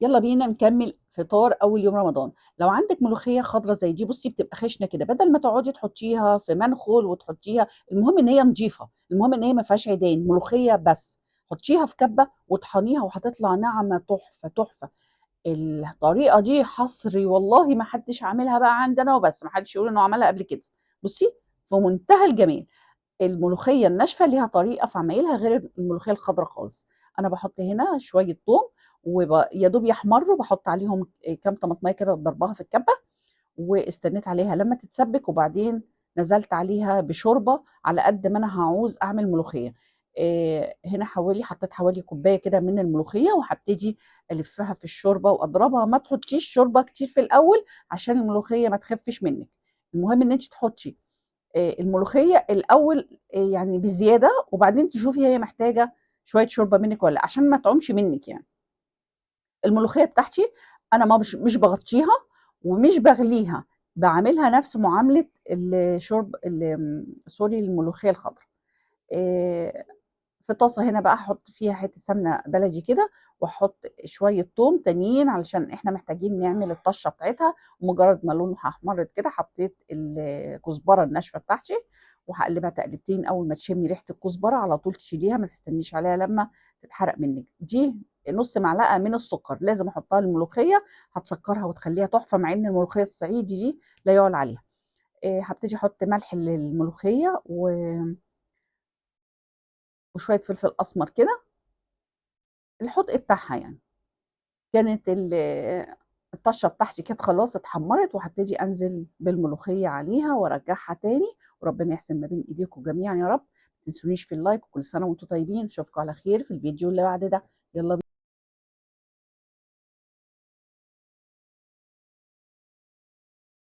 يلا بينا نكمل فطار اول يوم رمضان. لو عندك ملوخيه خضراء زي دي، بصي بتبقى خشنه كده، بدل ما تقعدي تحطيها في منخل وتحطيها، المهم ان هي نظيفه، المهم ان هي ما فيهاش عيدان، ملوخيه بس. حطيها في كبه وطحنيها وهتطلع ناعمه تحفه تحفه. الطريقه دي حصري والله، ما حدش عاملها بقى عندنا وبس، ما حدش يقول انه عملها قبل كده. بصي، في منتهى الجمال. الملوخيه الناشفه ليها طريقه في عمايلها غير الملوخيه الخضراء خالص. انا بحط هنا شويه ثوم، ويا دوب يحمروا، بحط عليهم كام طماطميه كده ضربها في الكبه، واستنيت عليها لما تتسبك، وبعدين نزلت عليها بشوربه على قد ما انا هعوز اعمل ملوخيه. هنا حطيت حوالي كوبايه كده من الملوخيه، وهبتدي الفها في الشوربه واضربها. ما تحطيش شوربه كتير في الاول عشان الملوخيه ما تخفش منك. المهم ان انت تحطي الملوخيه الاول يعني بزياده، وبعدين تشوفي هي محتاجه شويه شوربه منك ولا لأ، عشان ما تعومش منك يعني. الملوخيه بتاعتي انا ما مش بغطيها ومش بغليها، بعملها نفس معامله الشرب سوري، الملوخيه الخضراء. في طاسه هنا بقى هحط فيها حته سمنه بلدي كده، واحط شويه توم تانيين علشان احنا محتاجين نعمل الطشه بتاعتها. ومجرد ما لونها احمرت كده، حطيت الكزبره الناشفه بتاعتي، وهقلبها تقلبتين. اول ما تشمي ريحه الكزبره على طول تشيليها، ما تستنيش عليها لما تتحرق منك. دي نص معلقه من السكر لازم احطها الملوخيه، هتسكرها وتخليها تحفه، مع ان الملوخيه الصعيدي دي لا يعلى عليها. هبتدي احط ملح للملوخيه وشويه فلفل اسمر كده، الحدق بتاعها يعني. كانت الطشه بتاعتي كانت خلاص اتحمرت، وهبتدي انزل بالملوخيه عليها وارجعها تاني. وربنا يحسن ما بين ايديكم جميعا يا رب. ما تنسونيش في اللايك، وكل سنه وانتم طيبين. اشوفكم على خير في الفيديو اللي بعد ده. يلا بينا.